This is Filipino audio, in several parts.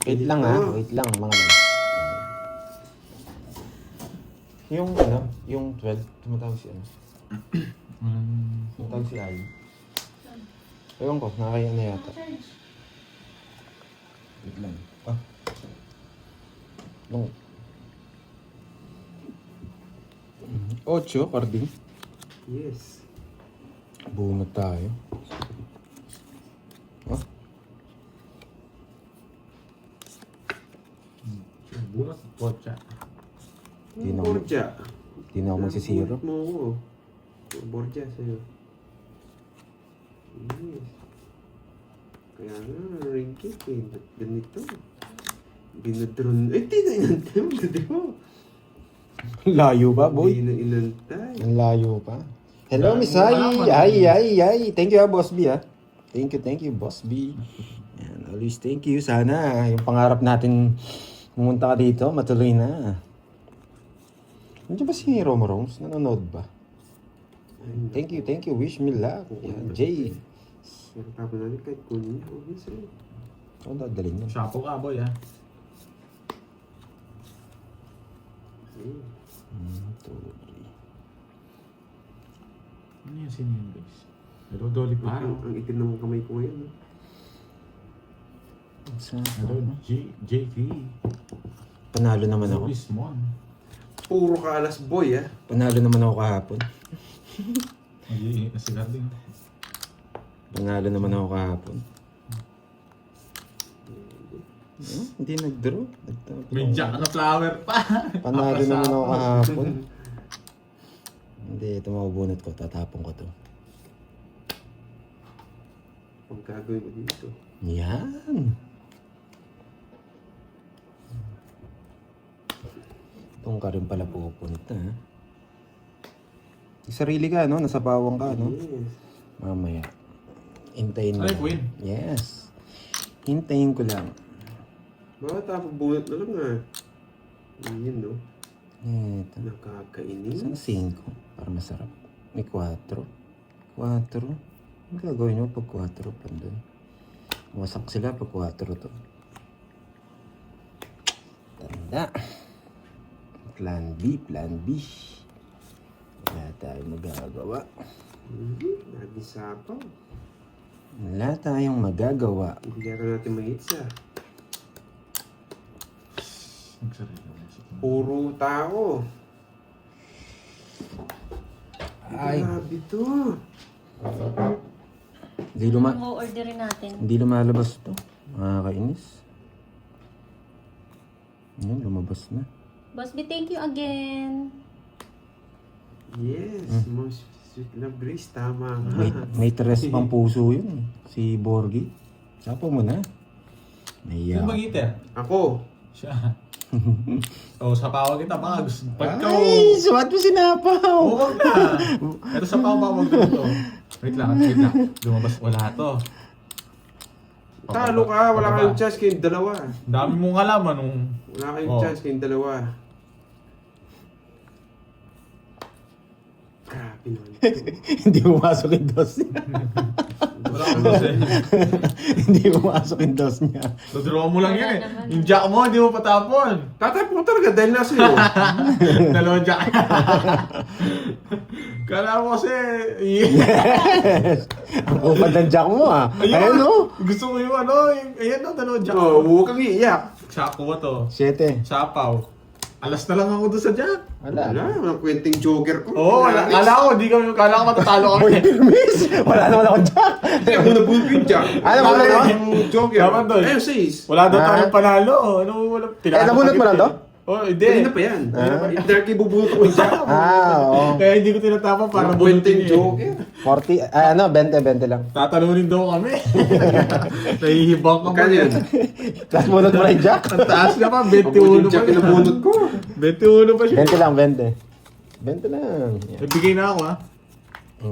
Wait lang ha, wait lang mga lods. Yung ano, yung 12, tumatawag si ano? Tumatawag si Ali. Ewan ko, nakakaya na yata. Wait lang. Ah. Nung 8, Carding. Yes. Bunot tayo. Oh, Bunot, potsa. Di na- Borja. di na ako magsisiro. Mo ako. Borja sa'yo. Yes. Kaya nga, ringkit eh. Ba't ganito? Binadron. Ay, di na inantay mo. Di ba? Layo ba, boy? Di na inantay. Ang layo pa. Hello, Miss Hai. Malaman. Ay. Thank you, Boss B, ha. Thank you, Boss B. Yan, always thank you. Sana yung pangarap natin pumunta ka dito, matuloy na. Nandiyan ba si Romo Roms? Nanonood ba? Thank you. Wish me luck. Yan, Jay. Pero tapos natin kahit kunin niya. Okay sa'yo. Ako dadalhin mo. Shapo ka, boy, ha? Ayun. 2, 3. Ano yung sinimbles? Hello, Dolly pa. Ang itim ng kamay ko ngayon. No? Hello, JT. Panalo naman ako. Lismon. Puro ka alas boy, ah. Panalo naman ako kahapon. Nag-iinit na sila din. Panalo naman ako kahapon. Hindi nag-draw. May jack na flower pa. Panalo naman ako kahapon. Hindi, ito mabubunot ko. Tatapon ko to. Ang gagawin ko dito. Yan. Itong ka rin pala pupunta. Ha? Sarili ka, no? Nasa bawang ka, no? Yes. Mamaya. Hintayin mo. Ay, lang. Queen. Yes. Hintayin ko lang. Bakit tapos bunot na lang, ah. Yun, no? Ito. Nakakainis. Saan 5? Para masarap. May 4. 4. Ang gagawin nyo pag 4 pa doon? Wasak sila pag 4 to. Tanda. Plan B. Wala tayong magagawa. Lagi sapaw. Wala tayong magagawa. Hindi ka natin mag-itsa. Nagsarili na siya. Puro tao. Ay. Grabe to. Hindi orderin natin. Hindi lumalabas to. Nakakainis. Yan, lumabas na. Boss B, thank you again. Yes, most sweet love Grace. Tama ka. May tres pang puso yun. Si Borgie. Sapo mo na. Naiya. Sino bang eater? Ako. Siya. Sapawa kita, baka gusto. Pagka Ay, suwat mo sinapaw. huwag na. Ito sapaw pa, huwag na ito. Wait lang. Lumabas, wala to. Talo ka. Wala kayong chance kayong dalawa. Dami mong alaman nung... Wala kayong Oh. chance kayong dalawa. Grabe naman ito. Hindi pumasok yung dos niya. Wala akong kasi. Hindi pumasok yung dos niya. Draw mo lang yan eh. Wala naman. Yung jack mo, hindi mo patapon. Tatapon ko talaga dahil nasa iyo. Dalawang jack. Kala mo kasi... Yes! Ang upad ng jack mo ah. Ayun o. Gusto mo yung ano, ayan o, dalawang jack. Oh, huwag kang iiyak. Sapo ba to? 7. Sapaw. Alas na lang ako doon sa jack. Wala. Walang kwenteng joker ko. Oo, kala ko matatalo kami. Miss! Wala naman ako jack. Hindi ako nabulog yung jack. Ano ba Wala yun? yung joker. Dapat doon. Ayun, 6. Wala daw Ah. tayong panalo. Ano, wala. nabunot mo lang to? Oh, hindi. Kanina pa yan. Darky bubulot ako yung jack. Oo. Kaya hindi ko tinatapon para Walang kwenteng bunutin eh. joker. 40, 20 lang. Tatalunin daw kami. Nahihibang ka Magkano yun? Tapos bunot mo na yung jack. Ang taas ka pa, Mabuti 21 yung pa jack siya. na bunot ko. 21 pa siya. 20 lang, 20. 20 lang. Yan. Nagbigay na ako ha.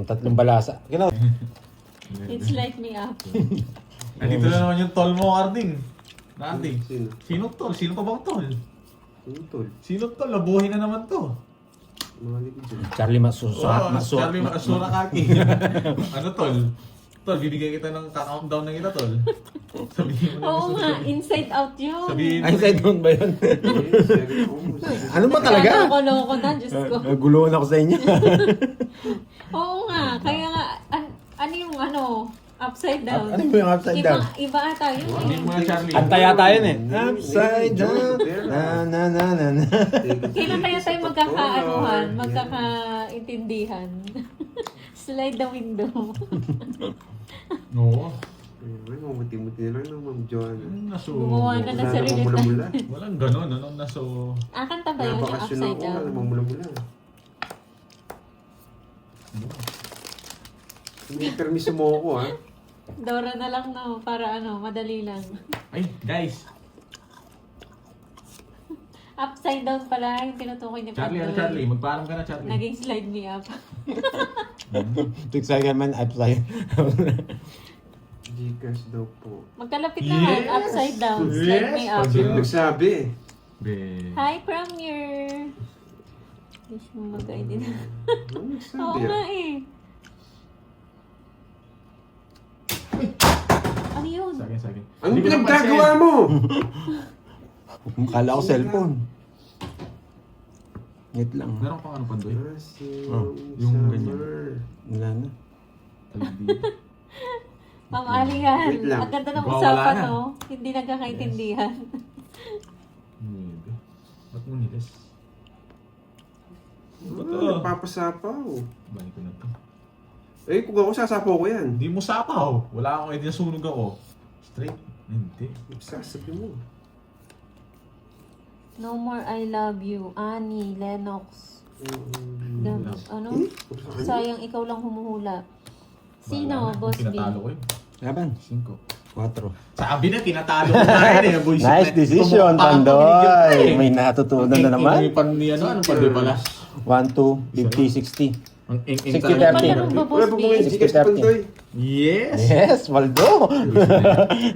Tatlong balasa. Kailan? It's light me up. Andito na naman yung tol mo, Arding. Arding. Sino? Sino tol? Sino pa bang tol? Sino tol? Sino tol? Labuhin na naman to. Mga likod dyan. Charlie Masura. Charlie Masura Kaki. Ano tol? Tol, bibigyan kita ng countdown ng ita, tol. Sabihin mo na Oo gusto nga, mo. inside out yun. Sabihin mo. Ay, side down ba yun? Ano ba Kaya talaga? loko-loko na, Diyos ko. Naguluhan ako sa inyo. Oo nga, kaya nga, ano yung upside down? Ano ba yung upside down? Iba ata yun. Sabihin mo na, Charlie. Antaya tayo eh. Upside down. Na. Kailan kaya tayo magkakaintindihan? Slide the window. Oo. Ay, mamuti-muti na lang ng Ma'am Joanna. Naso. Gumawa na ng Wala sarili namang mula-mula. Walang ganun, ano? Naso. Kanta ba yun yung Nabakasyon upside ako, wala down? namang mula-mula. Hindi permiso mo ako, ha? Dora na lang no, para madali lang. Ay, guys. Upside down pala yung tinutukoy ni Charlie, ano Charlie? Magpaalam ka na, Charlie. Naging slide me up. Tigsa ka man, upside. Gcash daw po. Magkalapit naman, Yes! upside down, slide me up. Yes! Sino nagsabi? Be. Hi, Premier! Wish mo mag-ID na. Ano nagsabi, Oo nga eh. Ano yun? Sa akin. Anong Hindi ko pinagagawa napansin. mo? Kala ko cellphone. Wait lang. Meron pang ano, Pandoy? Yung ganyan. Wala na. Talagdi. Mamalingan. Wait lang. Ang ganda ng Wala usapan, na. no? Hindi nagkakaintindihan. Hindi. Ba't mo nilis? Nagpapasapaw. Balik ko na to. Eh, kung ako sasapaw ko yan. Hindi mo sapaw. Wala akong idea, sunog ako. Straight. Hindi. Sasabi mo. No more I love you. Annie, Lennox. Ano? Sayang ikaw lang humuhula. Sino, Wala na. Boss B? Pinatalo ko yun. Laban. 5. 4. Sabi na, tinatalo ko tayo eh. Buisit Nice na. decision, Tumukha ako, Pandoy. binigyan May natutunan na Yung naman. pan ni ano, anong Pandoy pala? 1, 2, 50, 60. Ang ing 60, talaga. 30. Palaro ba, Wala Boss pa B? kung yung Gcash na Pandoy. Yes! Yes, Waldo.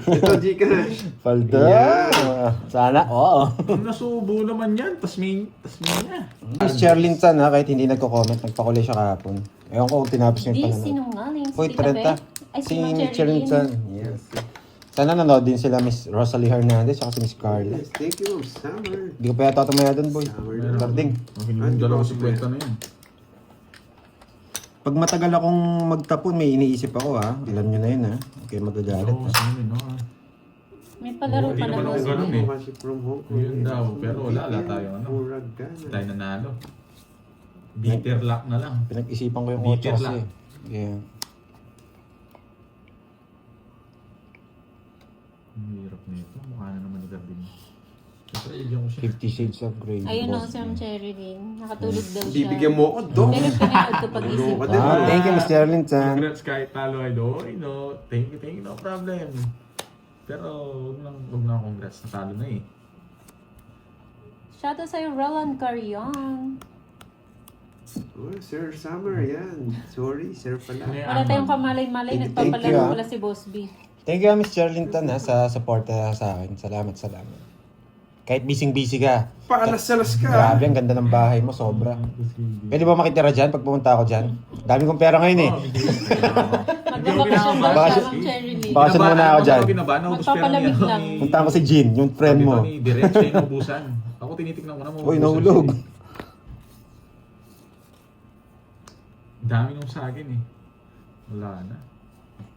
Ito, Gcash. Waldo. Yeah. Sana, oo. Ang nasubo naman yan. Tasmin niya. Miss Cherlyn Tan ha, kahit hindi nagko-comment, nagpakulay siya kahapon. Ewan ko kung tinapos niya yung Di, pananood. sinungaling. Uy, Tita 30. Beth? Ay, Si Ma'am Cherlyn Tan. Yes. Sana nanood din sila Miss Rosalie Hernandez at si Miss Carla. Yes, thank you, Ma'am Summer. Hindi ko pa yata tumaya doon, boy. Summer Garding. Yung dalawa si kwenta na yan. Pag matagal akong magtapon, may iniisip ako ha. Alam nyo na yun ha. Huwag kayo magagalit Oo, ha. sino yun, no? May palaro Hindi pala, naman ako Boss B. ganun eh. Kasi from Hong Kong. Yun daw, pero wala tayong ano. Tayo nanalo. Bitter luck na lang. Pinag-isipan ko yung Bitter 8 kasi. lang. Yeah. Ang hirap nito. Mukha na naman ni Garding. Siyempre, bigyan ko siya. 50 Shades of Grey. Ayun o, boss. si Ma'am Cherilyn. Nakatulog daw siya. Bibigyan mo ako, Dok. Pero pinanood ko pag-isip Ano ko. ka din? Thank you, Miss Cherlyn Tan. Congrats kahit talo ay doy, no? Thank you, no problem. Pero huwag na congrats, natalo na eh. Shoutout sa'yo, Roland Carrion. Oh, Sir Summer, yan. Sorry, Sir pala. Wala tayong kamalay-malay. Thank you, Nagpapalaro ah. pala si Boss B. Thank you, Miss Cherlyn Tan ha, sa support sa akin. Salamat. Kahit busy ka. Paalas-alas ka. Grabe, ang ganda ng bahay mo, sobra. Pwede ba makitira dyan pag pumunta ako dyan? Dami kong pera ngayon eh. Magbabakasyon daw Baka siya, si- Ma'am Cherilyn. Baka saan muna ako dyan? Magpapalamig lang. Punta ko si Jean, yung friend mo. Direct siya yung ubusan. Ako tinitignan ko na mo. Uy, nahulog. Dami nung sa akin eh. Wala na.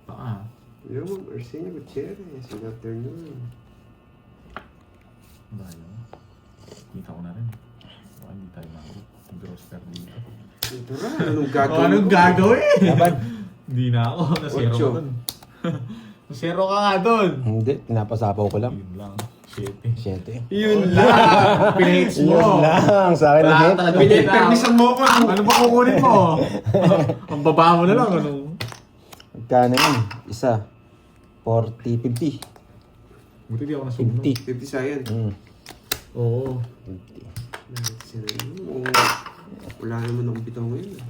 Paa. Yo, Ma'am Arsenio Gutierrez. Good afternoon. Bayo. Kita ko na rin. Baka hindi tayo mag-gross dito. Ito ra, anong gagawin Anong ko? gagawin? Laban. Hindi na ako. Nasero Ocho. ko dun. Nasero ka nga dun. Hindi, pinapasapaw ko lang. Yun lang. Shit eh. 7. Yun lang! Pinates mo! Yun lang, sa akin Wala ang hit. talaga. Permisan mo ako. Ano ba kukunin mo? Ang baba mo na lang. Ano? Magkano yun? Isa. 40, 50. Buti di ako nasunog. 50. 50 sayang. Oo. 50. Wala naman akong bitaw ngayon.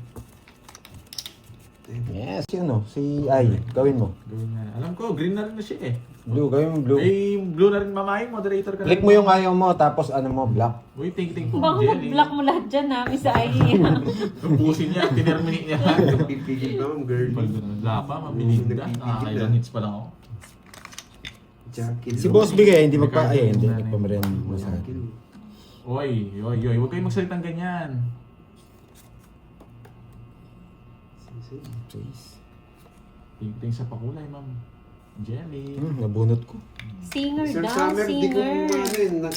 Yes, yun o. Si Ay, gawin mo. Gawin nga. Alam ko, green na rin na siya eh. Blue, gawin mo blue. Eh, blue na rin mamahay, moderator ka na. Click mo yung ayaw mo, tapos ano mo, black. Uy, ting-ting po Baka Jelly. mag-block mo lahat dyan ha, Miss Ai. Ubusin niya, tinerminate niya. Pipigil pa, ma'am, girl. Wala pa, mabilis na. Nakakailang hits pa lang ako. Jackie. Si Boss B kaya hindi magpa... Ay, hindi. Nagpamarihan mo sa akin. Jackie. Oy, huwag kayong magsalitang ganyan. Jeez. Ting-ting sa pakulay, ma'am. Jelly. Nabunot ko. Singer Sir daw, Summer, di ko singer.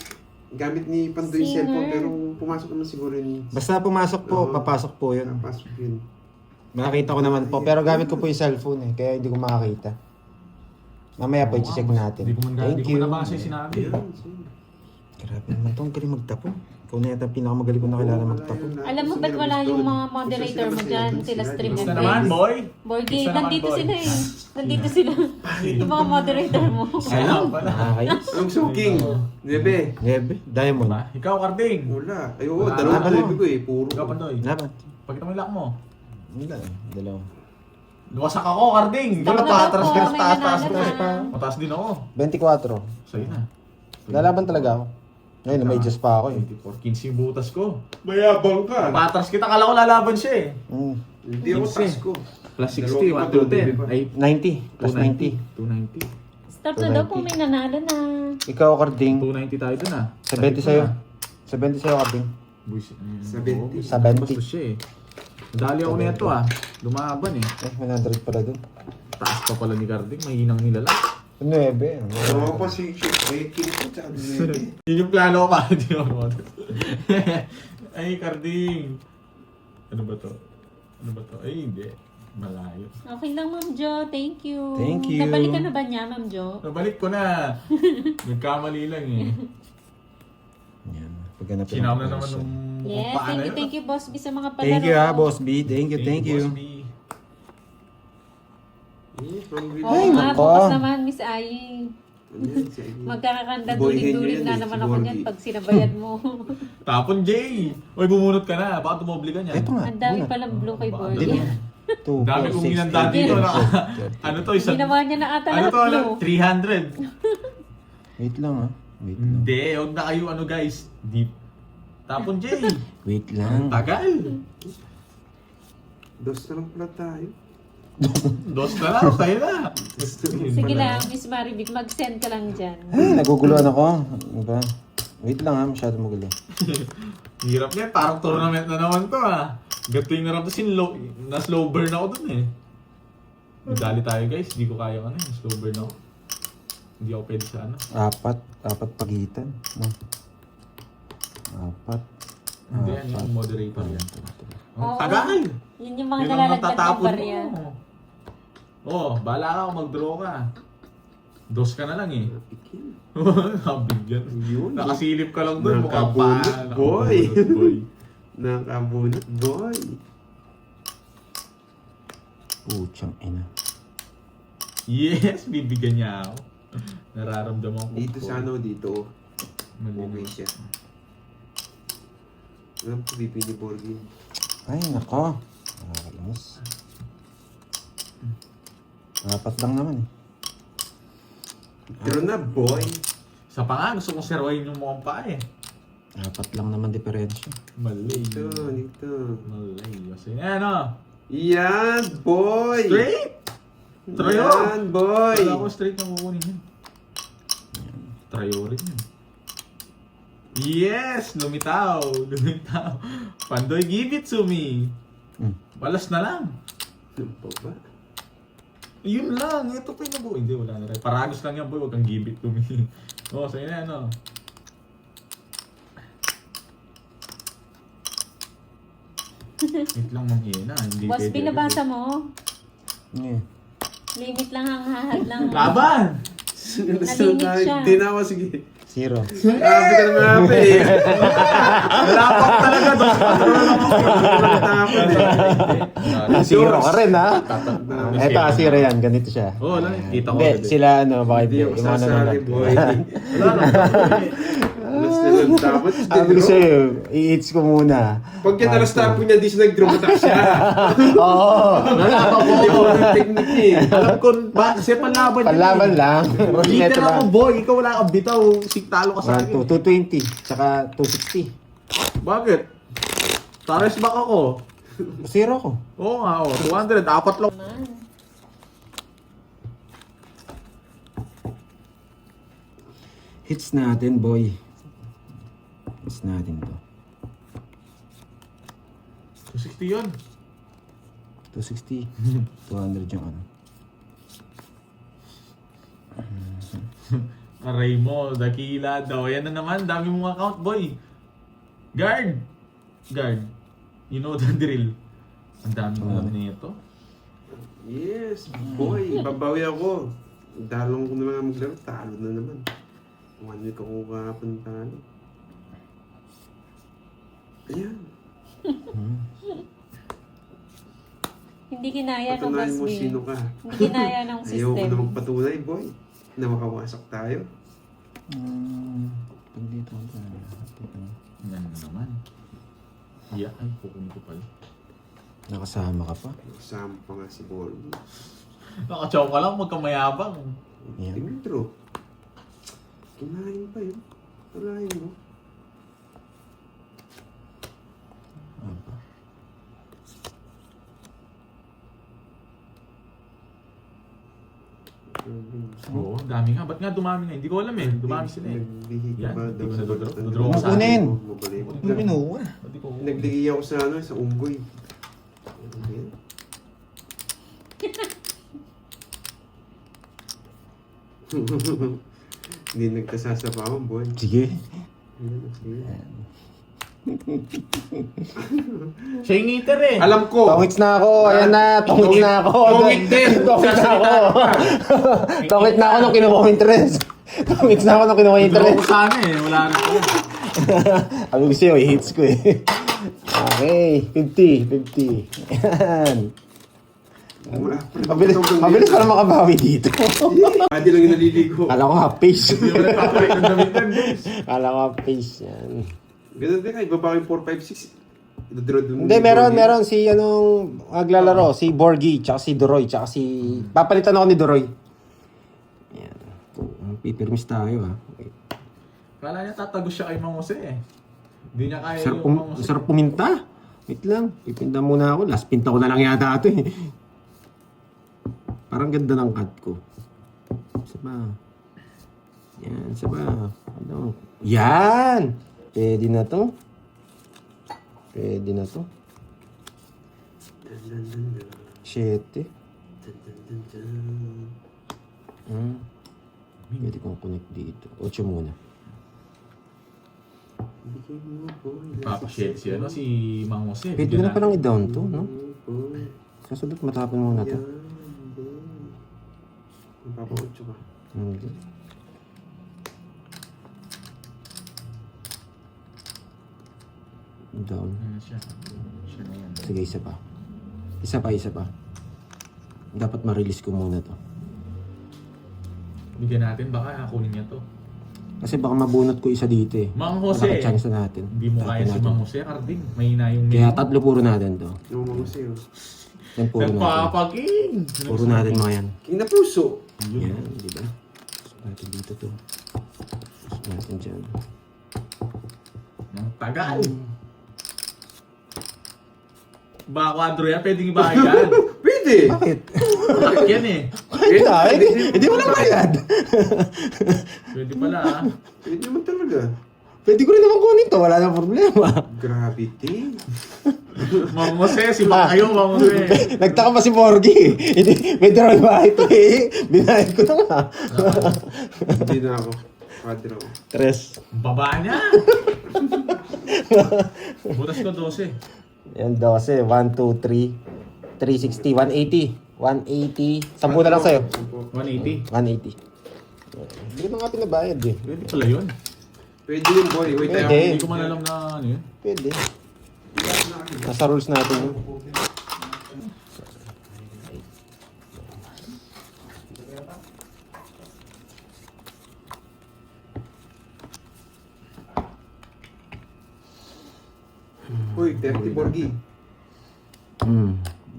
gamit ni Pandoy yung Singer. cellphone, pero pumasok naman siguro yun. Basta pumasok po, Oo. papasok po yun. Napasok yun. Makakita ko naman po. Pero gamit ko po yung cellphone eh. Kaya hindi ko makakita. Mamaya po, i-check natin. Hindi ko man Thank you. nabasa yung sinabi. Ayan, Grabe naman to. Ang galing magtapo. Ikaw na yata ang pinakamagaling ko nakilala magtapo. Alam mo ba't wala yung mga moderator mo dyan? Sila stream Basta and naman, friends. boy. Boy, Basta naman, nandito boy. sila eh. Nandito sila. Yung mga moderator mo. Ayaw pala. Nakakainis. Anong suking? Nebe? Nebe. Diamond. Diba? Ikaw, Karding. Wala. Ay, oo, Wala. dalawa Laban na mo. ko eh. Puro. Ikaw, Pandoy. Laban. Pakita mo yung lock mo. Wala. Dalawa. Luwasak ako, Karding. Di Stop ba na patras daw ka? po, may Taas nanalo ko. na. Mataas din ako. 24. Sa'yo na. Lalaban talaga ako. Ngayon, may adjust pa ako eh. 24. 15 yung butas ko. Mayabang ka. Patras kita, kala ko lalaban siya eh. Hindi ako 15. taas ko. Plus 60, Dalawa 1 to pa, 10. Ay, 90. Plus 90. 290. Stop na daw po, may nanalo na. Ikaw, Karding. 290 tayo dun ah. 70 sa'yo. 70 sa'yo, Karding. Buwis. 70. 70. Bastos siya eh. Dali ako nito ah. Lumaban eh. 100 pala dun. Taas pa pala ni Carding. Mahinang nila lang. 9. Oo pa si Breaking ko. Tsaka Nebe. Yun yung plano ko pa. Hindi ako ay, Carding. Ano ba to? Ano ba to? Ay, hindi. Malayo. Okay lang, Ma'am Jo. Thank you. Thank you. Nabalikan na ba niya, Ma'am Jo? Nabalik ko na. Nagkamali lang eh. Yan. Pagganap Sinama na naman nung Yes, paano yun. thank you, Boss B, sa mga palaro. Thank you ha, Boss B. Thank you, thank you. Boss B. Oo Ay, nga, nako. bukas naman, Miss Ai. Ano yan, si Aileen? Magkakakanda Boy, duling-duling ganyan na yan, naman si ako Borgie. niyan pag sinabayan mo. Tapon, Jay! Uy, bumunot ka na. Baka tumobli ka niyan. Ito nga. Ang dami bunot. palang blue kay Baka Borgie. dalawa. 2, Dami kong ginandaan dito. Ano to? Isang... Ginawa niya na ata Ano lahat to? blue. 300. Wait lang ha. Wait lang. Hindi, huwag na kayo ano guys. Deep. Tapon, Jay. Wait Ang lang. tagal. Dos na lang pala tayo. Dos na lang, tayo na. Sige lang, Miss Maribik, mag-send ka lang dyan. Ay, naguguluhan ako. Diba? Wait lang ha, masyado magulo. Hirap yan, parang tournament na naman to ah. Gato yung narap to, na slow burn ako dun eh. Madali tayo guys, hindi ko kaya ano eh, slow burn ako. Hindi ako pwede sa ano. Apat pagitan. No? Apat. Hindi, ano yung moderator yan. Ang Oo. tagal! Yun yung mga Yun ang nalalagdag ng matatapon barya. mo. Oh, bahala ka kung mag-draw ka. Dos ka na lang eh. Nakabigyan. Yun. Nakasilip ka lang dun. Mukhang Nakabunot, pa. boy. Nakabunot, boy. Nakabunot, boy. Puchang ina. Yes, bibigyan niya ako. Nararamdaman ko. Dito sa ano, dito. Malinis. Okay siya. Alam ko, pipili Borgie. Ay, nako. Nakakainis. Apat lang naman eh. Pero na, boy. Sa pa nga, gusto kong serwahin yung mukhang pa eh. Apat lang naman diferensya. Malay. Dito, dito. Malay. Kasi ano? Yan, boy! Straight! Trayo! Yan, boy! Wala ko straight na kukunin yun. Trayo rin yun. Yes! Lumitaw! Lumitaw! Pandoy, give it to me! Balas na lang! Ano pa ba? Yun lang! Ito pa yung nabuo. Hindi, wala na rin. Paragos lang yan, boy. Huwag kang give it to me. Oo, sa'yo na ano. Wait lang, Ma'am Iena. Hindi Boss B, pwede. nabasa mo? Yeah. Limit lang ang hahad lang. Laban! Nalimit siya. Hindi na ako, sige. 0. Grabe ka naman happy eh. Lapak talaga doon. Tapon eh. 0 ka rin ha. Eto, 0 yan. Ganito siya. Oo, kita ko. Hindi, sila ano, bakit Hindi ako yung mga sasali, nanonood. boy. Wala lang. Let's Alas na lang dapat. Sabi ko sa'yo, i-hits ko muna. Pag yan alas tapo niya, di siya nag-draw attack siya. Oo. Hindi ko ang technique eh. Alam ko ba, kasi panlaban yun Panlaban eh. lang. Liter ako boy, ikaw wala kang bitaw, talo ka sa akin. 220, tsaka 260. Bakit? Tares back ako. Zero ko. Oo nga, 200, apat lang. Man. Hits natin, boy. Hits natin to. 260 yun. 260. 200 yung ano. Aray mo, dakila daw. Ayan na naman, dami mong account, boy. Guard! Guard. You know the drill. Ang dami mo lang nito. Yes, boy. Babawi ako. Dalong ko na lang maglaro. Talo na naman. 1 week ako kahapon talo. Ayan. Hindi kinaya ng Patunayan mo Basbi. sino ka. Hindi kinaya ng Ayaw ko system. na magpatunay, boy. Na makawasak tayo. Pag dito ako. Yan na naman. Yeah, ay, kukunin ko pala. Nakasama ka pa. Kasama pa nga si Borgie. Nakachaw ka lang, magkamayabang. Yan. Dimitro. Kinain pa yun. Kinain mo. Ano pa? Oo, dami nga. Ba't nga dumami nga? Hindi ko alam eh. Dumami sila eh. Nagbihi ka Yan, ba? hindi ko Daw sa nadodraw. bata? Nadraw ko sa Kukunin. Mabalik. Ano minuwa? Hindi ko. Nagligi ako sa ano, sa unggoy. Ano ba yan? Hindi nagkasasapawan, boy. Sige. Sige. Siya yung eater eh. Alam ko! Tongits na ako. Ayan na. Tongits na ako. Tongit din. Tongits na ako. Tongits na ako nung kinuha ko interest. Tongits na ako nung kinuha ko Nadraw ko interest. sana eh. Wala na ko. Sabi ko sa'yo, i-hits ko eh. Okay. 50. Ayan. Mabilis pa na makabawi dito. Pwede lang yung naliligo. Kala ko half pace. Hindi mo nagpapalit ng damit yan, guys. Kala ko half pace yan. Ganun din kayo, baba yung 4, 5, 6. Idodro dun. Hindi, meron si anong maglalaro, si Borgie, tsaka si Doroy, tsaka si... Papalitan ako ni Doroy. Yan. Pipirmis tayo ha. Wait. Kala niya tatagos siya kay Mang Jose eh. Hindi niya kaya yung Mang Jose. Sarap puminta. Wait lang, pipinta muna ako. Last pinta ko na lang yata ito eh. Parang ganda ng cut ko. Isa pa. Yan, isa pa. Ano? Yan! Pwede na to. Pwede na to. 7. Pwede kong connect dito. 8 muna. Papashare siya, no? Si Mang Jose. Pwede na palang i-down to, no? Kasunod matapon muna to. Papa-8 ka. Hindi. Down. Ano siya? Siya na yan. Sige, isa pa. Isa pa. Dapat ma-release ko muna to. Bigyan natin, baka kunin niya to. Kasi baka mabunot ko isa dito eh. Mang Jose. Chance na natin. Hindi mo kaya Tapon si natin. Mang Jose, Carding. Mahina yung Kaya name. 3 puro natin to. Yung mga sa'yo. Yan puro natin. Nagpapaking! Puro natin mga yan. King na puso. Yan, di ba? Gusto natin dito to. Gusto natin dyan. Ang tagal. Baka kwadro yan, pwedeng ibayad. Pwede! Bakit? Bakit yan eh? Hindi mo na bayad. Pwede pala ah. Pwede naman talaga. Pwede ko rin naman kunin to. Wala nang problema. Gravity. Mang Jose, si Bakayo, Mang Jose. Nagtaka pa si Borgie. Hindi, may draw ba ito eh. Binayad ko na nga. Hindi na ako. Quadro. 3. Baba niya. Butas ko 12. Yan, 12. 1, 2, 3. 360. 180. 180. 10 na lang sa'yo. 180. 180. Hindi ko na nga pinabayad eh. Pwede pala yun. Pwede yun, boy. Wait, Pwede. tayo. Hindi ko man alam na ano yun. Pwede. Nasa rules natin yun. Uy, 30 Borgi.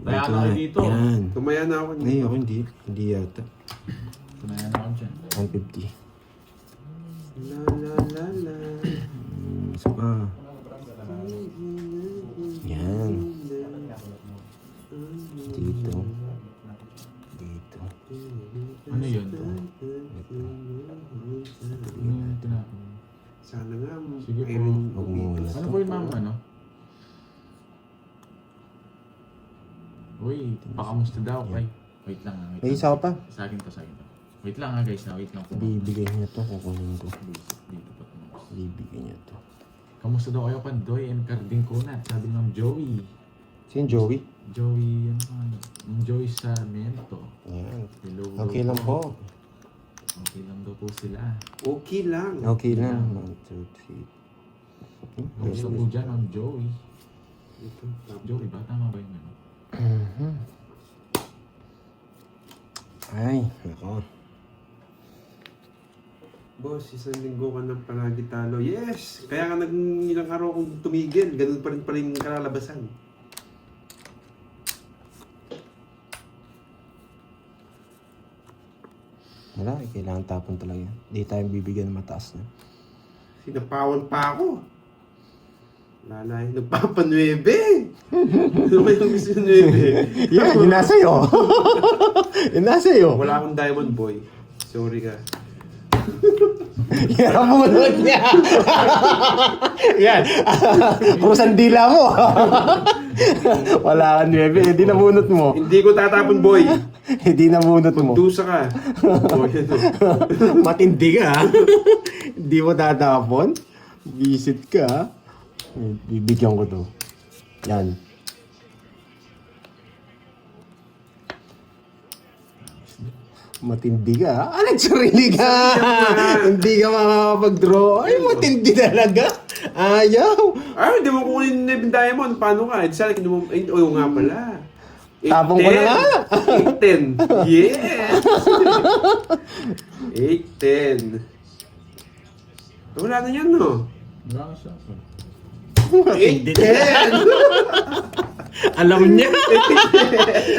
Kaya Ito na na. kayo dito. Yan. Tumaya na ako. Ay, ako hindi. Hindi yata. Tumayan ako dyan. 150. La la la la. Isa pa. Yan. Dito. Dito. Ano yun? Ano yung tinapon? Sana nga. Sige po. Huwag mo muna. Ano po yung mama, ano? Uy, pakamusta daw kay? Wait lang ha, wait May lang. isa ka pa. Sa akin to, sa akin to. Wait lang ha guys, ha? Wait lang po. Bibigay niya to. Kukunin ko. Dito pa tumabas. Bibigay niya to. Kamusta daw kayo, Pandoy and Carding Kunat? Sabi ng Joey. Sino Joey? Joey, ano pa? Yung Joey Sarmiento. Yan. Hello. Okay lang po. Okay lang daw po sila. Okay lang. Okay lang. 1, 2, 3. Kamusta po dyan, Ma'am Joey? Ito. Joey ba? Tama ba yung ano? Ay, ako. Boss, isang linggo ka nang palagi talo. Yes! Kaya ka ilang araw akong tumigil. Ganun pa rin yung kalalabasan. Wala, kailangan tapon talaga. Hindi tayo bibigyan ng mataas na. Sinapawan pa ako. Lalay, nagpapanuebe. Ano ba yung gusto ng nuebe? Yan, yun nasa iyo. Yun nasa iyo. Wala akong diamond boy. Sorry ka. Yan ang bunot niya. Yan. Kusang dila mo. Wala kang 9. Hindi nabunot mo. Hindi ko tatapon boy. Hindi nabunot mo. Magdusa ka. Oh, yan o. Matindi ka. Hindi mo tatapon. Visit ka. Bibigyan ko to. Yan. Matindi ka. Nagsarili ka. Hindi ka makakapag-draw. Ay, matindi talaga. Ayaw. Ay, hindi mo kukunin yung diamond. Paano ka? Sana kinuha mo. Ay, oo nga pala. Tapong ko na nga. 8-10. Yes! 8-10. Wala na yan, no? Wala ka siya. 8-10! Alam niya.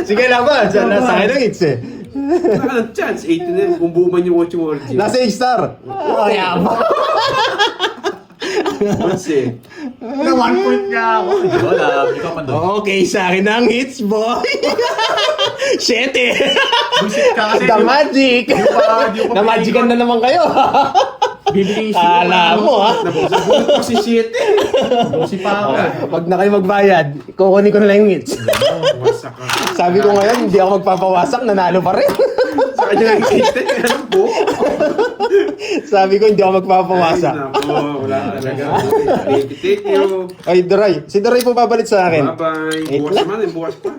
Sige lang ba? Nasa akin ang hits eh. Wala ng chance. 8-10. Kung buo man yung watching orgy. Nasa A-star. Ay, ama. Onse. Na 1 point nga ako. Wala, ikaw Pandoy. Okay, sa akin ang hits, boy. 7. Busit ka kasi. The magic. The magican na naman kayo. Bibigay siya. Kala mo, ha? Nabulot pa si 7. Busit pa ako. Pag na kayo magbayad, kukunin ko na lang yung hits. Wasak ka. Sabi ko ngayon, hindi ako magpapawasak, nanalo pa rin. Sa kanya yung 8-10. Kaya lang po. Sabi ko, hindi ako magpapawasak. Ay, nako. Wala talaga. Thank you. Ay, Doray. Si Doray po babalik sa akin. Bye-bye. Eight Bukas lang. naman. Bukas pa.